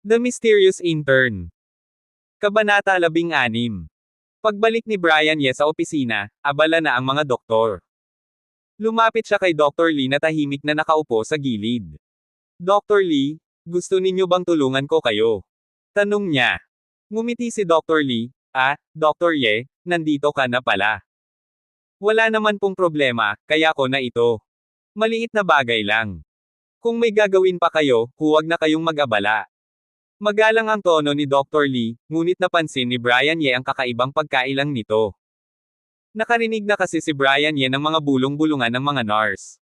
The Mysterious Intern. Kabanata 16. Pagbalik ni Brian Ye sa opisina, abala na ang mga doktor. Lumapit siya kay Dr. Lee na tahimik na nakaupo sa gilid. Dr. Lee, gusto ninyo bang tulungan ko kayo? Tanong niya. Ngumiti si Dr. Lee, Dr. Ye, nandito ka na pala. Wala naman pong problema, kaya ko na ito. Maliit na bagay lang. Kung may gagawin pa kayo, huwag na kayong mag-abala. Magalang ang tono ni Dr. Lee, ngunit napansin ni Brian Ye ang kakaibang pagkailang nito. Nakarinig na kasi si Brian Ye ng mga bulong-bulungan ng mga nurse.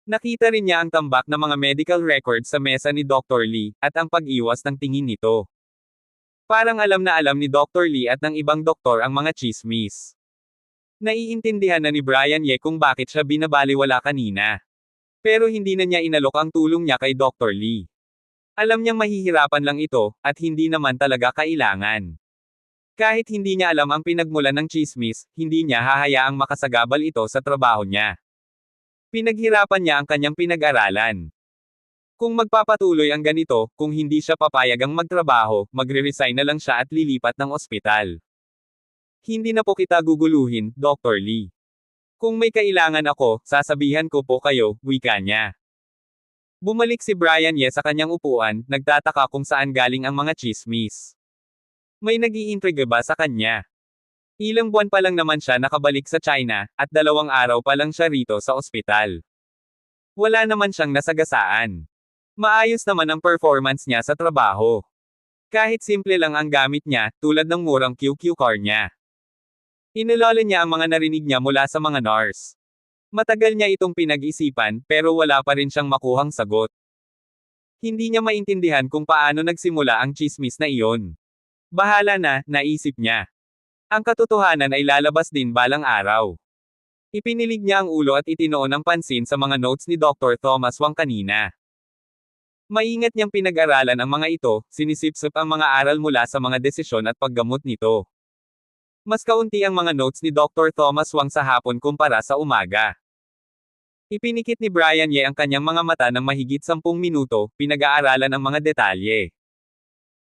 Nakita rin niya ang tambak na mga medical records sa mesa ni Dr. Lee, at ang pag-iwas ng tingin nito. Parang alam na alam ni Dr. Lee at ng ibang doktor ang mga chismis. Naiintindihan na ni Brian Ye kung bakit siya binabaliwala kanina. Pero hindi na niya inalok ang tulong niya kay Dr. Lee. Alam niyang mahihirapan lang ito, at hindi naman talaga kailangan. Kahit hindi niya alam ang pinagmulan ng chismis, hindi niya hahayaang makasagabal ito sa trabaho niya. Pinaghirapan niya ang kanyang pinag-aralan. Kung magpapatuloy ang ganito, kung hindi siya papayagang magtrabaho, magre-resign na lang siya at lilipat ng ospital. Hindi na po kita guguluhin, Dr. Lee. Kung may kailangan ako, sasabihan ko po kayo, wika niya. Bumalik si Brian Ye sa kanyang upuan, nagtataka kung saan galing ang mga chismis. May nag-iintriga ba sa kanya? Ilang buwan pa lang naman siya nakabalik sa China, at 2 araw pa lang siya rito sa ospital. Wala naman siyang nasagasaan. Maayos naman ang performance niya sa trabaho. Kahit simple lang ang gamit niya, tulad ng murang QQ car niya. Inilala niya ang mga narinig niya mula sa mga nurse. Matagal niya itong pinag-isipan, pero wala pa rin siyang makuhang sagot. Hindi niya maintindihan kung paano nagsimula ang chismis na iyon. Bahala na, naisip niya. Ang katotohanan ay lalabas din balang araw. Ipinilig niya ang ulo at itinoon ang pansin sa mga notes ni Dr. Thomas Wang kanina. Maingat niyang pinag-aralan ang mga ito, sinisipsip ang mga aral mula sa mga desisyon at paggamot nito. Mas kaunti ang mga notes ni Dr. Thomas Wang sa hapon kumpara sa umaga. Ipinikit ni Brian Ye ang kanyang mga mata ng mahigit 10 minuto, pinag-aaralan ang mga detalye.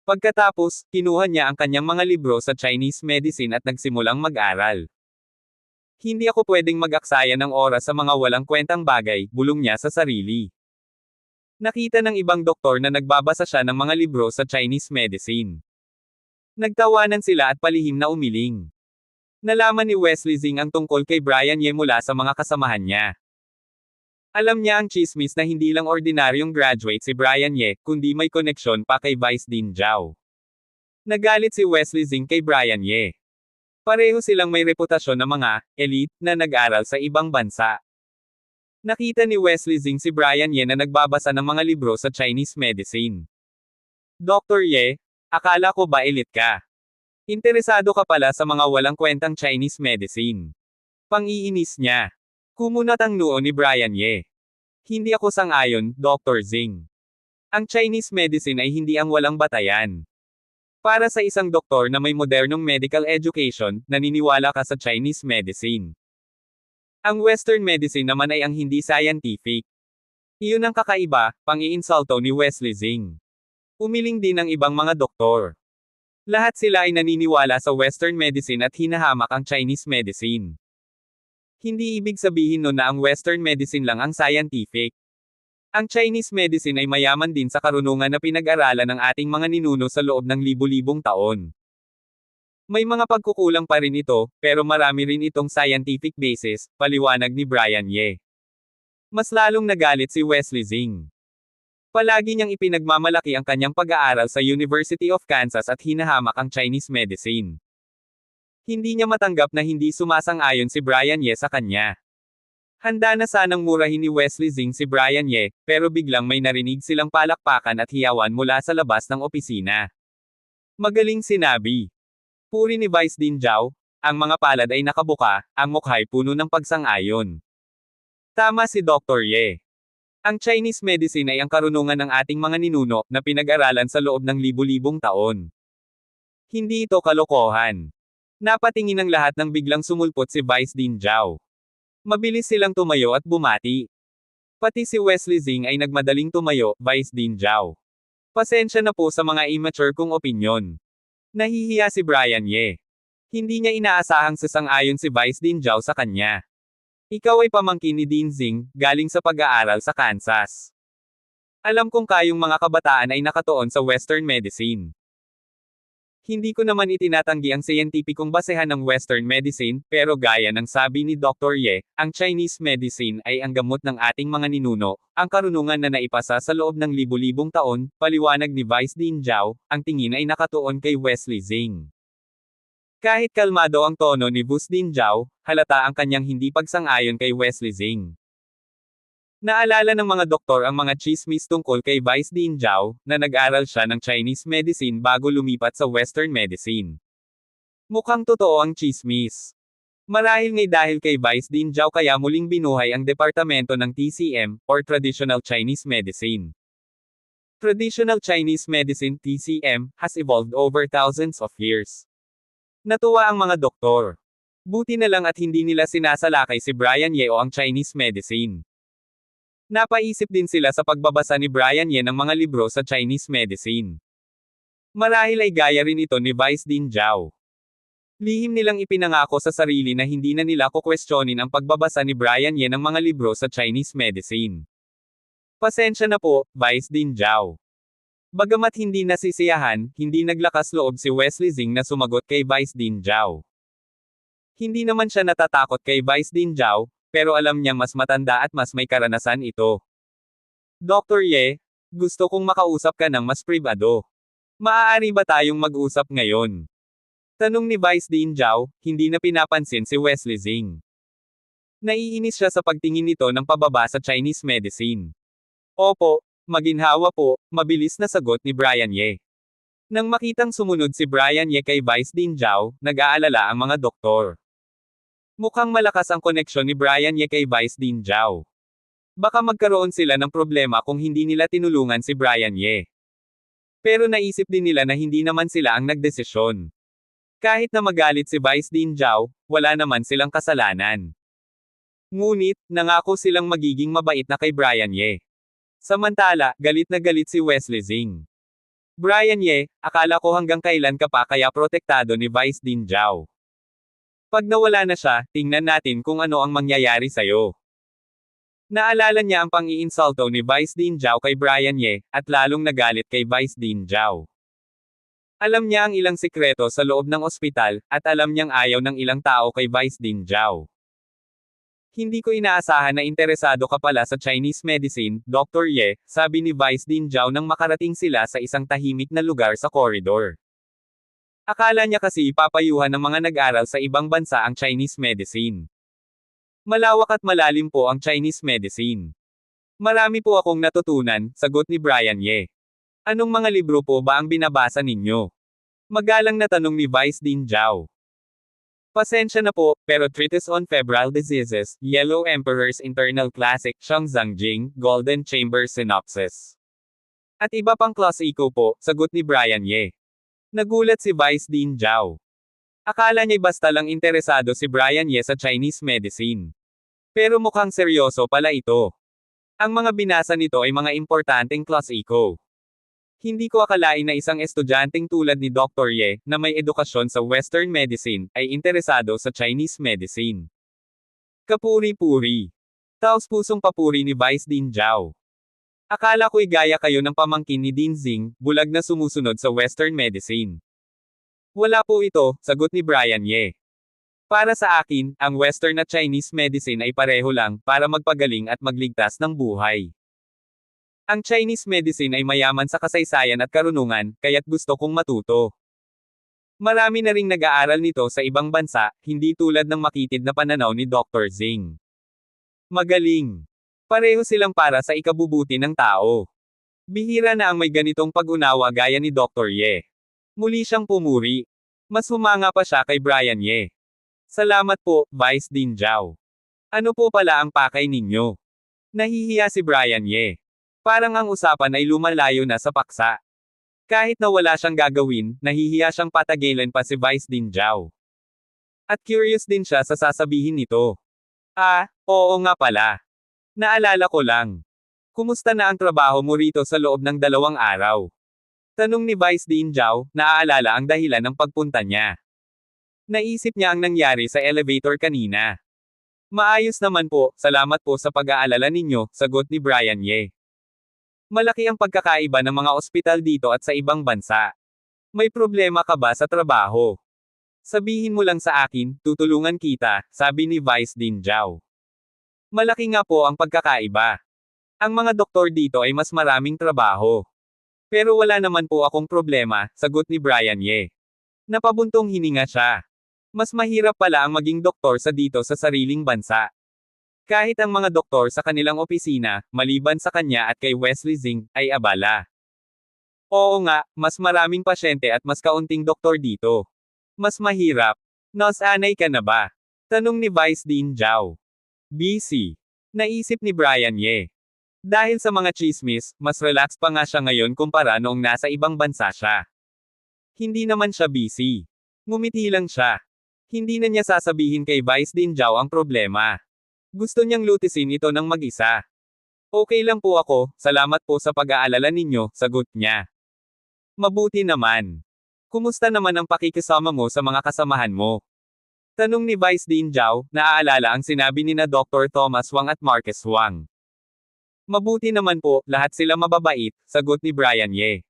Pagkatapos, kinuha niya ang kanyang mga libro sa Chinese medicine at nagsimulang mag-aral. Hindi ako pwedeng mag-aksaya ng oras sa mga walang kwentang bagay, bulong niya sa sarili. Nakita ng ibang doktor na nagbabasa siya ng mga libro sa Chinese medicine. Nagtawanan sila at palihim na umiling. Nalaman ni Wesley Zing ang tungkol kay Brian Ye mula sa mga kasamahan niya. Alam niya ang chismis na hindi lang ordinaryong graduate si Brian Ye, kundi may koneksyon pa kay Vice Dean Zhao. Nagalit si Wesley Zing kay Brian Ye. Pareho silang may reputasyon na mga elite na nag-aral sa ibang bansa. Nakita ni Wesley Zing si Brian Ye na nagbabasa ng mga libro sa Chinese medicine. Dr. Ye, akala ko ba elite ka? Interesado ka pala sa mga walang kwentang Chinese medicine. Pang-iinis niya. Kumunat ang noo ni Brian Ye. Hindi ako sang-ayon, Dr. Zing. Ang Chinese medicine ay hindi ang walang batayan. Para sa isang doktor na may modernong medical education, naniniwala ka sa Chinese medicine. Ang Western medicine naman ay ang hindi scientific. Iyon ang kakaiba, pang-iinsulto ni Wesley Zing. Umiling din ang ibang mga doktor. Lahat sila ay naniniwala sa Western medicine at hinahamak ang Chinese medicine. Hindi ibig sabihin nun na ang Western medicine lang ang scientific. Ang Chinese medicine ay mayaman din sa karunungan na pinag-aralan ng ating mga ninuno sa loob ng libu-libong taon. May mga pagkukulang pa rin ito, pero marami rin itong scientific basis, paliwanag ni Brian Ye. Mas lalong nagalit si Wesley Zing. Palagi niyang ipinagmamalaki ang kanyang pag-aaral sa University of Kansas at hinahamak ang Chinese medicine. Hindi niya matanggap na hindi sumasang-ayon si Brian Ye sa kanya. Handa na sanang murahin ni Wesley Zing si Brian Ye, pero biglang may narinig silang palakpakan at hiyawan mula sa labas ng opisina. Magaling sinabi. Puri ni Vice Dean Zhao, ang mga palad ay nakabuka, ang mukha'y puno ng pagsang-ayon. Tama si Dr. Ye. Ang Chinese medicine ay ang karunungan ng ating mga ninuno, na pinag-aralan sa loob ng libu-libong taon. Hindi ito kalokohan. Napatingin ang lahat nang biglang sumulpot si Vice Dean Zhao. Mabilis silang tumayo at bumati. Pati si Wesley Zing ay nagmadaling tumayo, Vice Dean Zhao. Pasensya na po sa mga immature kong opinyon. Nahihiya si Brian Ye. Hindi niya inaasahang sasang-ayon si Vice Dean Zhao sa kanya. Ikaw ay pamangkin ni Dean Zing, galing sa pag-aaral sa Kansas. Alam kong kayong mga kabataan ay nakatuon sa Western medicine. Hindi ko naman itinatanggi ang siyentipikong basehan ng Western medicine, pero gaya ng sabi ni Dr. Ye, ang Chinese medicine ay ang gamot ng ating mga ninuno, ang karunungan na naipasa sa loob ng libu-libong taon, paliwanag ni Vice Dean Zhao, ang tingin ay nakatuon kay Wesley Zing. Kahit kalmado ang tono ni Vice Dean Zhao, halata ang kanyang hindi pagsang-ayon kay Wesley Zing. Naalala ng mga doktor ang mga chismis tungkol kay Vice Dean Zhao, na nag-aral siya ng Chinese medicine bago lumipat sa Western medicine. Mukhang totoo ang chismis. Marahil ngay dahil kay Vice Dean Zhao kaya muling binuhay ang departamento ng TCM, or Traditional Chinese Medicine. Traditional Chinese Medicine (TCM) has evolved over thousands of years. Natuwa ang mga doktor. Buti na lang at hindi nila sinasalakay si Brian Ye o ang Chinese medicine. Napaisip din sila sa pagbabasa ni Brian Ye ng mga libro sa Chinese medicine. Marahil ay gaya rin ito ni Vice Dean Zhao. Lihim nilang ipinangako sa sarili na hindi na nila kukwestiyonin ang pagbabasa ni Brian Ye ng mga libro sa Chinese medicine. Pasensya na po, Vice Dean Zhao. Bagamat hindi nasisiyahan, hindi naglakas loob si Wesley Zing na sumagot kay Vice Dean Zhao. Hindi naman siya natatakot kay Vice Dean Zhao, pero alam niyang mas matanda at mas may karanasan ito. Dr. Ye, gusto kong makausap ka ng mas pribado. Maaari ba tayong mag-usap ngayon? Tanong ni Vice Dean Zhao, hindi na pinapansin si Wesley Zing. Naiinis siya sa pagtingin nito ng pababa sa Chinese medicine. Opo, maginhawa po, mabilis na sagot ni Brian Ye. Nang makitang sumunod si Brian Ye kay Vice Dean Zhao, nag-aalala ang mga doktor. Mukhang malakas ang koneksyon ni Brian Ye kay Vice Dean Zhao. Baka magkaroon sila ng problema kung hindi nila tinulungan si Brian Ye. Pero naisip din nila na hindi naman sila ang nagdesisyon. Kahit na magalit si Vice Dean Zhao, wala naman silang kasalanan. Ngunit, nangako silang magiging mabait na kay Brian Ye. Samantala, galit na galit si Wesley Zing. Brian Ye, akala ko hanggang kailan ka pa kaya protektado ni Vice Dean Zhao. Pag nawala na siya, tingnan natin kung ano ang mangyayari sa'yo. Naalala niya ang pang-iinsulto ni Vice Dean Zhao kay Brian Ye, at lalong nagalit kay Vice Dean Zhao. Alam niya ang ilang sikreto sa loob ng ospital, at alam niyang ayaw ng ilang tao kay Vice Dean Zhao. Hindi ko inaasahan na interesado ka pala sa Chinese medicine, Dr. Ye, sabi ni Vice Dean Zhao nang makarating sila sa isang tahimik na lugar sa koridor. Akala niya kasi ipapayuhan ng mga nag-aral sa ibang bansa ang Chinese medicine. Malawak at malalim po ang Chinese medicine. Marami po akong natutunan, sagot ni Brian Ye. Anong mga libro po ba ang binabasa ninyo? Magalang na tanong ni Vice Dean Zhao. Pasensya na po, pero Treatise on Febrile Diseases, Yellow Emperor's Internal Classic, Shangzangjing, Golden Chamber Synopsis. At iba pang klasiko po, sagot ni Brian Ye. Nagulat si Vice Dean Zhao. Akala niya basta lang interesado si Brian Ye sa Chinese medicine. Pero mukhang seryoso pala ito. Ang mga binasa nito ay mga importanteng klasiko. Hindi ko akalain na isang estudyanteng tulad ni Dr. Ye, na may edukasyon sa Western medicine, ay interesado sa Chinese medicine. Kapuri-puri. Taos-pusong papuri ni Vice Dean Zhao. Akala ko'y gaya kayo ng pamangkin ni Dean Zing, bulag na sumusunod sa Western medicine. Wala po ito, sagot ni Brian Ye. Para sa akin, ang Western at Chinese medicine ay pareho lang, para magpagaling at magligtas ng buhay. Ang Chinese medicine ay mayaman sa kasaysayan at karunungan, kaya't gusto kong matuto. Marami na ring nag-aaral nito sa ibang bansa, hindi tulad ng makitid na pananaw ni Dr. Zing. Magaling. Pareho silang para sa ikabubuti ng tao. Bihira na ang may ganitong pag-unawa gaya ni Dr. Ye. Muli siyang pumuri. Mas humanga pa siya kay Brian Ye. Salamat po, Vice Dean Zhao. Ano po pala ang pakay ninyo? Nahihiya si Brian Ye. Parang ang usapan ay lumalayo na sa paksa. Kahit na wala siyang gagawin, nahihiya siyang patagilan pa si Vice Dean Zhao. At curious din siya sa sasabihin nito. Oo nga pala. Naalala ko lang. Kumusta na ang trabaho mo rito sa loob ng 2 araw? Tanong ni Vice Dean Zhao, naaalala ang dahilan ng pagpunta niya. Naisip niya ang nangyari sa elevator kanina. Maayos naman po, salamat po sa pag-aalala ninyo, sagot ni Brian Ye. Malaki ang pagkakaiba ng mga ospital dito at sa ibang bansa. May problema ka ba sa trabaho? Sabihin mo lang sa akin, tutulungan kita, sabi ni Vice Dean Zhao. Malaki nga po ang pagkakaiba. Ang mga doktor dito ay mas maraming trabaho. Pero wala naman po akong problema, sagot ni Brian Ye. Napabuntong hininga siya. Mas mahirap pala ang maging doktor sa dito sa sariling bansa. Kahit ang mga doktor sa kanilang opisina, maliban sa kanya at kay Wesley Zing, ay abala. Oo nga, mas maraming pasyente at mas kaunting doktor dito. Mas mahirap. Nasanay ka na ba? Tanong ni Vice Dean Zhao. Busy. Naisip ni Brian Ye. Dahil sa mga chismis, mas relaxed pa nga siya ngayon kumpara noong nasa ibang bansa siya. Hindi naman siya busy. Ngumiti lang siya. Hindi na niya sasabihin kay Vice Dean Zhao ang problema. Gusto niyang lutisin ito ng mag-isa. Okay lang po ako, salamat po sa pag-aalala ninyo, sagot niya. Mabuti naman. Kumusta naman ang pakikisama mo sa mga kasamahan mo? Tanong ni Vice Dean Zhao, naaalala ang sinabi ni na Dr. Thomas Wang at Marcus Wang. Mabuti naman po, lahat sila mababait, sagot ni Brian Ye.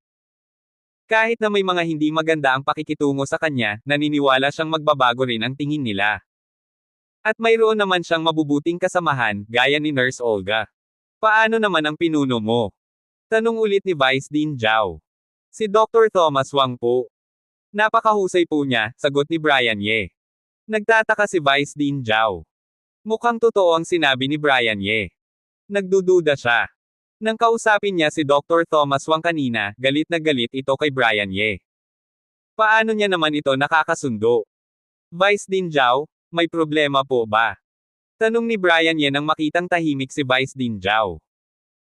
Kahit na may mga hindi maganda ang pakikitungo sa kanya, naniniwala siyang magbabago rin ang tingin nila. At mayroon naman siyang mabubuting kasamahan, gaya ni Nurse Olga. Paano naman ang pinuno mo? Tanong ulit ni Vice Dean Zhao. Si Dr. Thomas Wang po. Napakahusay po niya, sagot ni Brian Ye. Nagtataka si Vice Dean Zhao. Mukhang totoo ang sinabi ni Brian Ye. Nagdududa siya. Nang kausapin niya si Dr. Thomas Wang kanina, galit na galit ito kay Brian Ye. Paano niya naman ito nakakasundo? Vice Dean Zhao, may problema po ba? Tanong ni Brian Ye nang makitang tahimik si Vice Dean Zhao.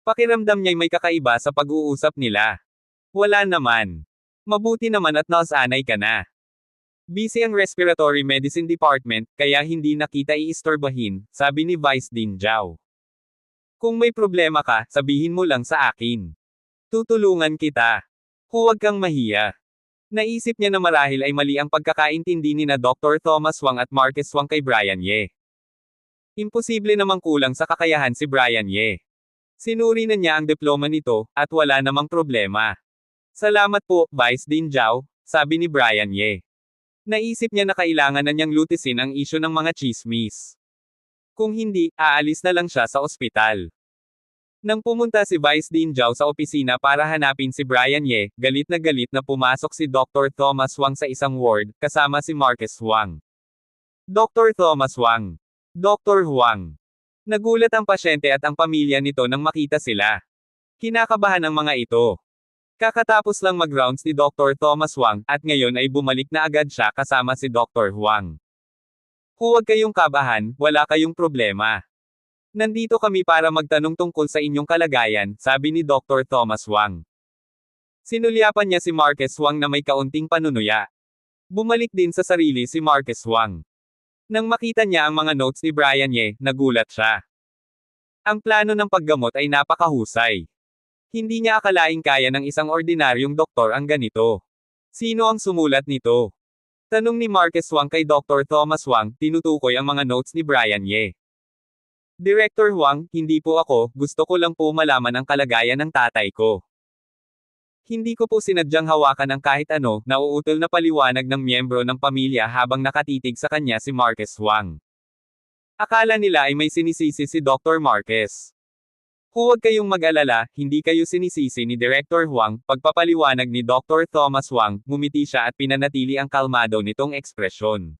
Pakiramdam niya'y may kakaiba sa pag-uusap nila. Wala naman. Mabuti naman at nasanay ka na. Busy ang Respiratory Medicine Department, kaya hindi na kita iistorbahin, sabi ni Vice Dean Zhao. Kung may problema ka, sabihin mo lang sa akin. Tutulungan kita. Huwag kang mahiya. Naisip niya na marahil ay mali ang pagkakaintindi ni na Dr. Thomas Wang at Marcus Wang kay Brian Ye. Imposible namang kulang sa kakayahan si Brian Ye. Sinuri na niya ang diploma nito, at wala namang problema. Salamat po, Vice Dean Zhao, sabi ni Brian Ye. Naisip niya na kailangan na niyang lutisin ang isyu ng mga chismis. Kung hindi, aalis na lang siya sa ospital. Nang pumunta si Vice Dean Zhao sa opisina para hanapin si Brian Ye, galit na pumasok si Dr. Thomas Wang sa isang ward, kasama si Marcus Wang. Dr. Thomas Wang. Dr. Wang. Nagulat ang pasyente at ang pamilya nito nang makita sila. Kinakabahan ang mga ito. Kakatapos lang mag-rounds ni Dr. Thomas Wang, at ngayon ay bumalik na agad siya kasama si Dr. Wang. Huwag kayong kabahan, wala kayong problema. Nandito kami para magtanong tungkol sa inyong kalagayan, sabi ni Dr. Thomas Wang. Sinulyapan niya si Marcus Wang na may kaunting panunuya. Bumalik din sa sarili si Marcus Wang. Nang makita niya ang mga notes ni Brian Ye, nagulat siya. Ang plano ng paggamot ay napakahusay. Hindi niya akalaing kaya ng isang ordinaryong doktor ang ganito. Sino ang sumulat nito? Tanong ni Marcus Wang kay Dr. Thomas Wang, tinutukoy ang mga notes ni Brian Ye. Director Wang, hindi po ako, gusto ko lang po malaman ang kalagayan ng tatay ko. Hindi ko po sinadyang hawakan ang kahit ano, nauutol na paliwanag ng miyembro ng pamilya habang nakatitig sa kanya si Marcus Wang. Akala nila ay may sinisisi si Dr. Marcus. Huwag kayong mag-alala, hindi kayo sinisisi ni Director Wang, pagpapaliwanag ni Dr. Thomas Wang, ngumiti siya at pinanatili ang kalmado nitong ekspresyon.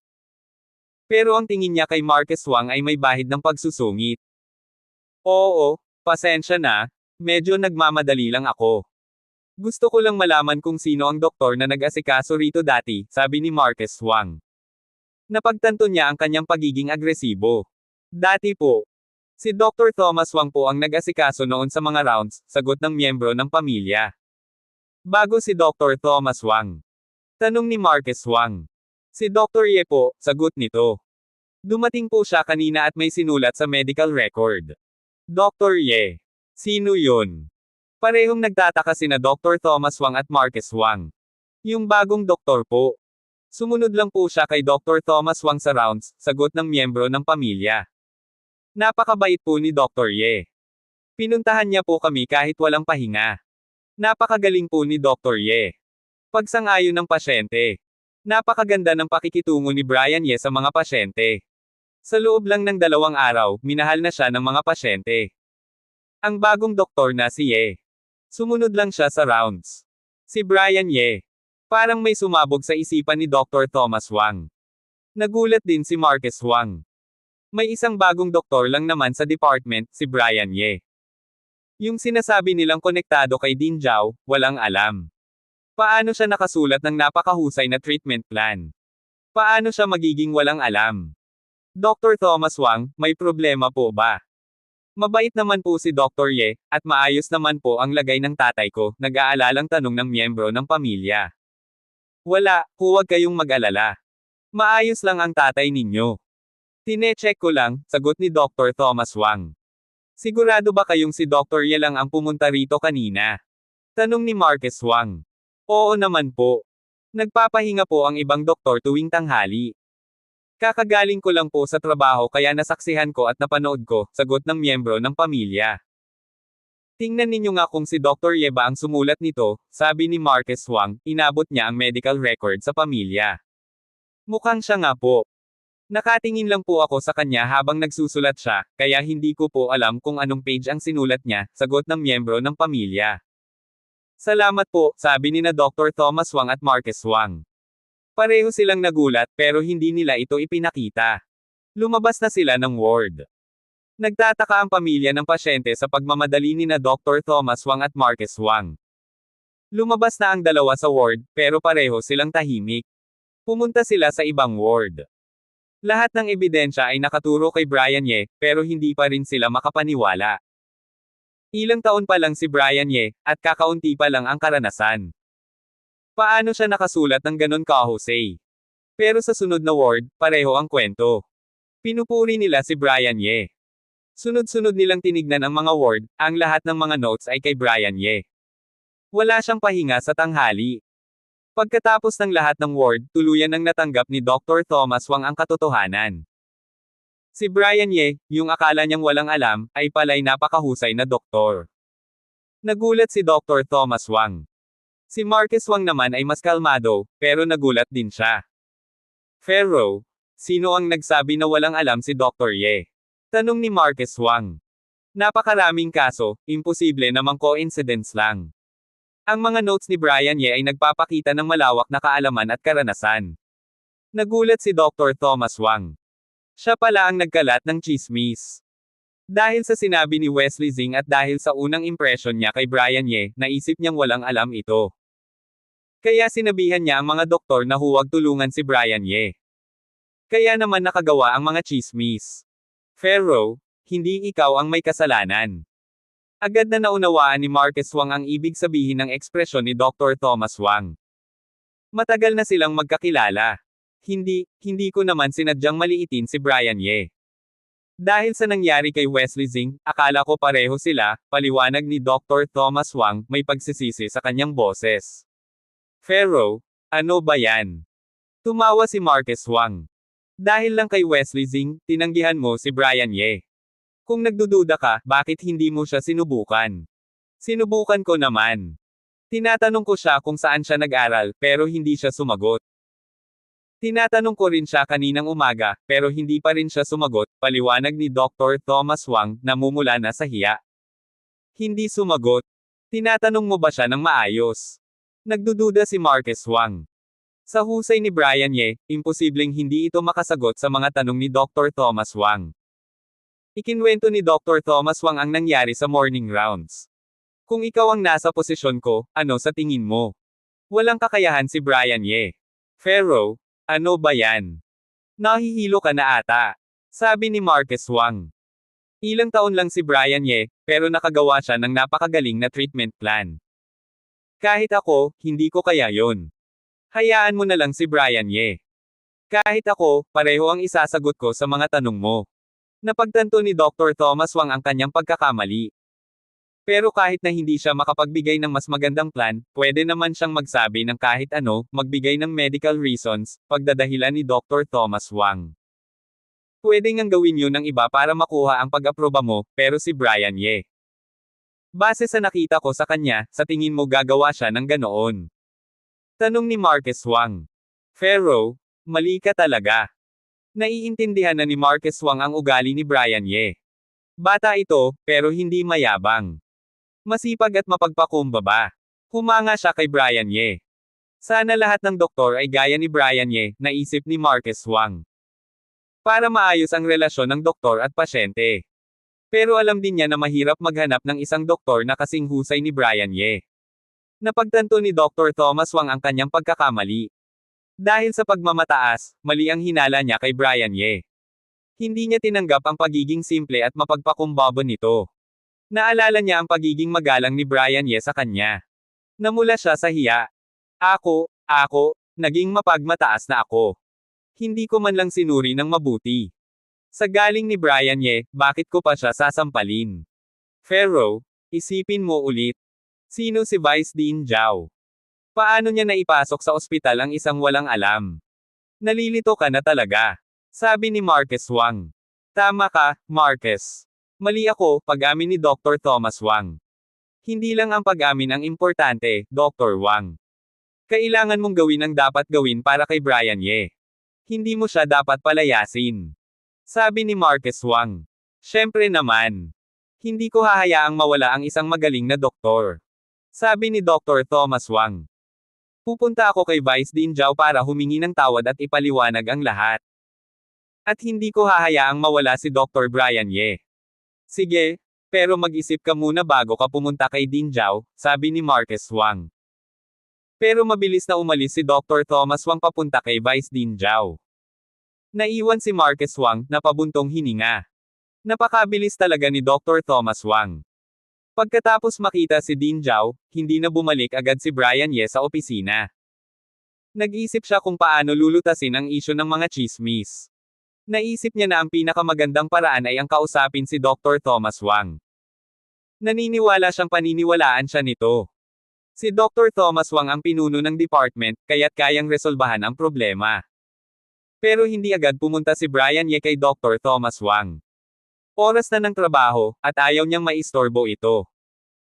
Pero ang tingin niya kay Marcus Wang ay may bahid ng pagsusungit. Oo, pasensya na, medyo nagmamadali lang ako. Gusto ko lang malaman kung sino ang doktor na nag-asikaso rito dati, sabi ni Marcus Wang. Napagtanto niya ang kanyang pagiging agresibo. Dati po. Si Dr. Thomas Wang po ang nag-asikaso noon sa mga rounds, sagot ng miyembro ng pamilya. Bago si Dr. Thomas Wang. Tanong ni Marcus Wang. Si Dr. Ye po, sagot nito. Dumating po siya kanina at may sinulat sa medical record. Dr. Ye. Sino yun? Parehong nagtataka sina Dr. Thomas Wang at Marquez Wang. Yung bagong doktor po. Sumunod lang po siya kay Dr. Thomas Wang sa rounds, sagot ng miyembro ng pamilya. Napakabait po ni Dr. Ye. Pinuntahan niya po kami kahit walang pahinga. Napakagaling po ni Dr. Ye. Pagsang-ayon ng pasyente. Napakaganda ng pakikitungo ni Brian Ye sa mga pasyente. Sa loob lang ng 2 araw, minahal na siya ng mga pasyente. Ang bagong doktor na si Ye. Sumunod lang siya sa rounds. Si Brian Ye. Parang may sumabog sa isipan ni Dr. Thomas Wang. Nagulat din si Marquez Wang. May isang bagong doktor lang naman sa department, si Brian Ye. Yung sinasabi nilang konektado kay Dean Zhao, walang alam. Paano siya nakasulat ng napakahusay na treatment plan? Paano siya magiging walang alam? Dr. Thomas Wang, may problema po ba? Mabait naman po si Dr. Ye, at maayos naman po ang lagay ng tatay ko, nag-aalalang tanong ng miyembro ng pamilya. Wala, huwag kayong mag-alala. Maayos lang ang tatay ninyo. Tine-check ko lang, sagot ni Dr. Thomas Wang. Sigurado ba kayong si Dr. Ye lang ang pumunta rito kanina? Tanong ni Marquez Wang. Oo naman po. Nagpapahinga po ang ibang doktor tuwing tanghali. Kakagaling ko lang po sa trabaho kaya nasaksihan ko at napanood ko, sagot ng miyembro ng pamilya. Tingnan ninyo nga kung si Dr. Ye ba ang sumulat nito, sabi ni Marquez Wang, inabot niya ang medical record sa pamilya. Mukhang siya nga po. Nakatingin lang po ako sa kanya habang nagsusulat siya, kaya hindi ko po alam kung anong page ang sinulat niya, sagot ng miyembro ng pamilya. Salamat po, sabi ni na Dr. Thomas Wang at Marquez Wang. Pareho silang nagulat pero hindi nila ito ipinakita. Lumabas na sila ng ward. Nagtataka ang pamilya ng pasyente sa pagmamadali ni na Dr. Thomas Wang at Marquez Wang. Lumabas na ang dalawa sa ward, pero pareho silang tahimik. Pumunta sila sa ibang ward. Lahat ng ebidensya ay nakaturo kay Brian Ye, pero hindi pa rin sila makapaniwala. Ilang taon pa lang si Brian Ye, at kakaunti pa lang ang karanasan. Paano siya nakasulat ng ganon kahusay? Pero sa sunod na ward, pareho ang kwento. Pinupuri nila si Brian Ye. Sunod-sunod nilang tinignan ang mga ward, ang lahat ng mga notes ay kay Brian Ye. Wala siyang pahinga sa tanghali. Pagkatapos ng lahat ng ward, tuluyan nang natanggap ni Dr. Thomas Wang ang katotohanan. Si Brian Ye, yung akala niyang walang alam, ay pala'y napakahusay na doktor. Nagulat si Dr. Thomas Wang. Si Marquez Wang naman ay mas kalmado, pero nagulat din siya. Pharaoh, sino ang nagsabi na walang alam si Dr. Ye? Tanong ni Marquez Wang. Napakaraming kaso, imposible namang coincidence lang. Ang mga notes ni Brian Ye ay nagpapakita ng malawak na kaalaman at karanasan. Nagulat si Dr. Thomas Wang. Siya pala ang nagkalat ng chismis. Dahil sa sinabi ni Wesley Zing at dahil sa unang impression niya kay Brian Ye, naisip niyang walang alam ito. Kaya sinabihan niya ang mga doktor na huwag tulungan si Brian Ye. Kaya naman nakagawa ang mga chismis. Pharaoh, hindi ikaw ang may kasalanan. Agad na naunawaan ni Marquez Wang ang ibig sabihin ng ekspresyon ni Dr. Thomas Wang. Matagal na silang magkakilala. Hindi ko naman sinadyang maliitin si Brian Ye. Dahil sa nangyari kay Wesley Zing, akala ko pareho sila, paliwanag ni Dr. Thomas Wang, may pagsisisi sa kanyang boses. Pharaoh, ano ba yan? Tumawa si Marquez Wang. Dahil lang kay Wesley Zing, tinanggihan mo si Brian Ye. Kung nagdududa ka, bakit hindi mo siya sinubukan? Sinubukan ko naman. Tinatanong ko siya kung saan siya nag-aral, pero hindi siya sumagot. Tinatanong ko rin siya kaninang umaga, pero hindi pa rin siya sumagot, paliwanag ni Dr. Thomas Wang, namumula na sa hiya. Hindi sumagot. Tinatanong mo ba siya ng maayos? Nagdududa si Marquez Wang. Sa husay ni Brian Ye, imposibleng hindi ito makasagot sa mga tanong ni Dr. Thomas Wang. Ikinwento ni Dr. Thomas Wang ang nangyari sa morning rounds. Kung ikaw ang nasa posisyon ko, ano sa tingin mo? Walang kakayahan si Brian Ye. Pharaoh, ano ba yan? Nahihilo ka na ata. Sabi ni Marquez Wang. Ilang taon lang si Brian Ye, pero nakagawa siya ng napakagaling na treatment plan. Kahit ako, hindi ko kaya yon. Hayaan mo na lang si Brian Ye. Kahit ako, pareho ang isasagot ko sa mga tanong mo. Napagtanto ni Dr. Thomas Wang ang kanyang pagkakamali. Pero kahit na hindi siya makapagbigay ng mas magandang plan, pwede naman siyang magsabi ng kahit ano, magbigay ng medical reasons, pagdadahilan ni Dr. Thomas Wang. Pwede ngang gawin yun ng iba para makuha ang pag-aproba mo, pero si Brian Ye. Base sa nakita ko sa kanya, sa tingin mo gagawa siya ng ganoon? Tanong ni Marcus Wang. Pharaoh, mali ka talaga. Naiintindihan na ni Marcus Wang ang ugali ni Brian Ye. Bata ito, pero hindi mayabang. Masipag at mapagpakumbaba. Humanga siya kay Brian Ye. Sana lahat ng doktor ay gaya ni Brian Ye, naisip ni Marcus Wang. Para maayos ang relasyon ng doktor at pasyente. Pero alam din niya na mahirap maghanap ng isang doktor na kasing husay ni Brian Ye. Napagtanto ni Dr. Thomas Wang ang kanyang pagkakamali. Dahil sa pagmamataas, mali ang hinala niya kay Brian Ye. Hindi niya tinanggap ang pagiging simple at mapagpakumbaba nito. Naalala niya ang pagiging magalang ni Brian Ye sa kanya. Namula siya sa hiya. Ako, naging mapagmataas na ako. Hindi ko man lang sinuri ng mabuti. Sa galing ni Brian Ye, bakit ko pa siya sasampalin? Pharaoh, isipin mo ulit. Sino si Vice Dean Zhao? Paano niya naipasok sa ospital ang isang walang alam? Nalilito ka na talaga. Sabi ni Marcus Wang. Tama ka, Marcus. Mali ako, pag-amin ni Dr. Thomas Wang. Hindi lang ang pag-amin ang importante, Dr. Wang. Kailangan mong gawin ang dapat gawin para kay Brian Ye. Hindi mo siya dapat palayasin. Sabi ni Marcus Wang. Siyempre naman. Hindi ko hahayaang mawala ang isang magaling na doktor. Sabi ni Dr. Thomas Wang. Pupunta ako kay Vice Dean Zhao para humingi ng tawad at ipaliwanag ang lahat. At hindi ko hahayaang mawala si Dr. Brian Ye. Sige, pero mag-isip ka muna bago ka pumunta kay Dean Zhao, sabi ni Marcus Wang. Pero mabilis na umalis si Dr. Thomas Wang papunta kay Vice Dean Zhao. Naiwan si Marcus Wang, na pabuntong hininga. Napakabilis talaga ni Dr. Thomas Wang. Pagkatapos makita si Dean Zhao, hindi na bumalik agad si Brian Ye sa opisina. Nag-isip siya kung paano lulutasin ang isyu ng mga chismis. Naisip niya na ang pinakamagandang paraan ay ang kausapin si Dr. Thomas Wang. Naniniwala siyang paniniwalaan siya nito. Si Dr. Thomas Wang ang pinuno ng department, kaya't kayang resolbahan ang problema. Pero hindi agad pumunta si Brian Ye kay Dr. Thomas Wang. Oras na ng trabaho, at ayaw niyang maistorbo ito.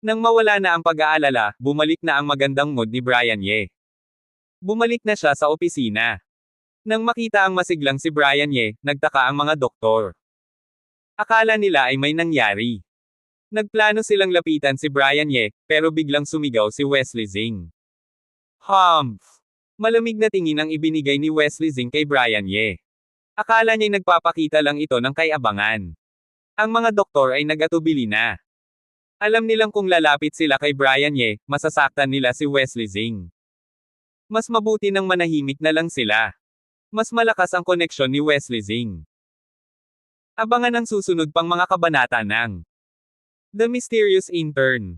Nang mawala na ang pag-aalala, bumalik na ang magandang mood ni Brian Ye. Bumalik na siya sa opisina. Nang makita ang masiglang si Brian Ye, nagtaka ang mga doktor. Akala nila ay may nangyari. Nagplano silang lapitan si Brian Ye, pero biglang sumigaw si Wesley Zing. Humph! Malamig na tingin ang ibinigay ni Wesley Zing kay Brian Ye. Akala niya'y nagpapakita lang ito ng kayabangan. Ang mga doktor ay nagatubili na. Alam nilang kung lalapit sila kay Brian Ye, masasaktan nila si Wesley Zing. Mas mabuti nang manahimik na lang sila. Mas malakas ang koneksyon ni Wesley Zing. Abangan ang susunod pang mga kabanata ng The Mysterious Intern.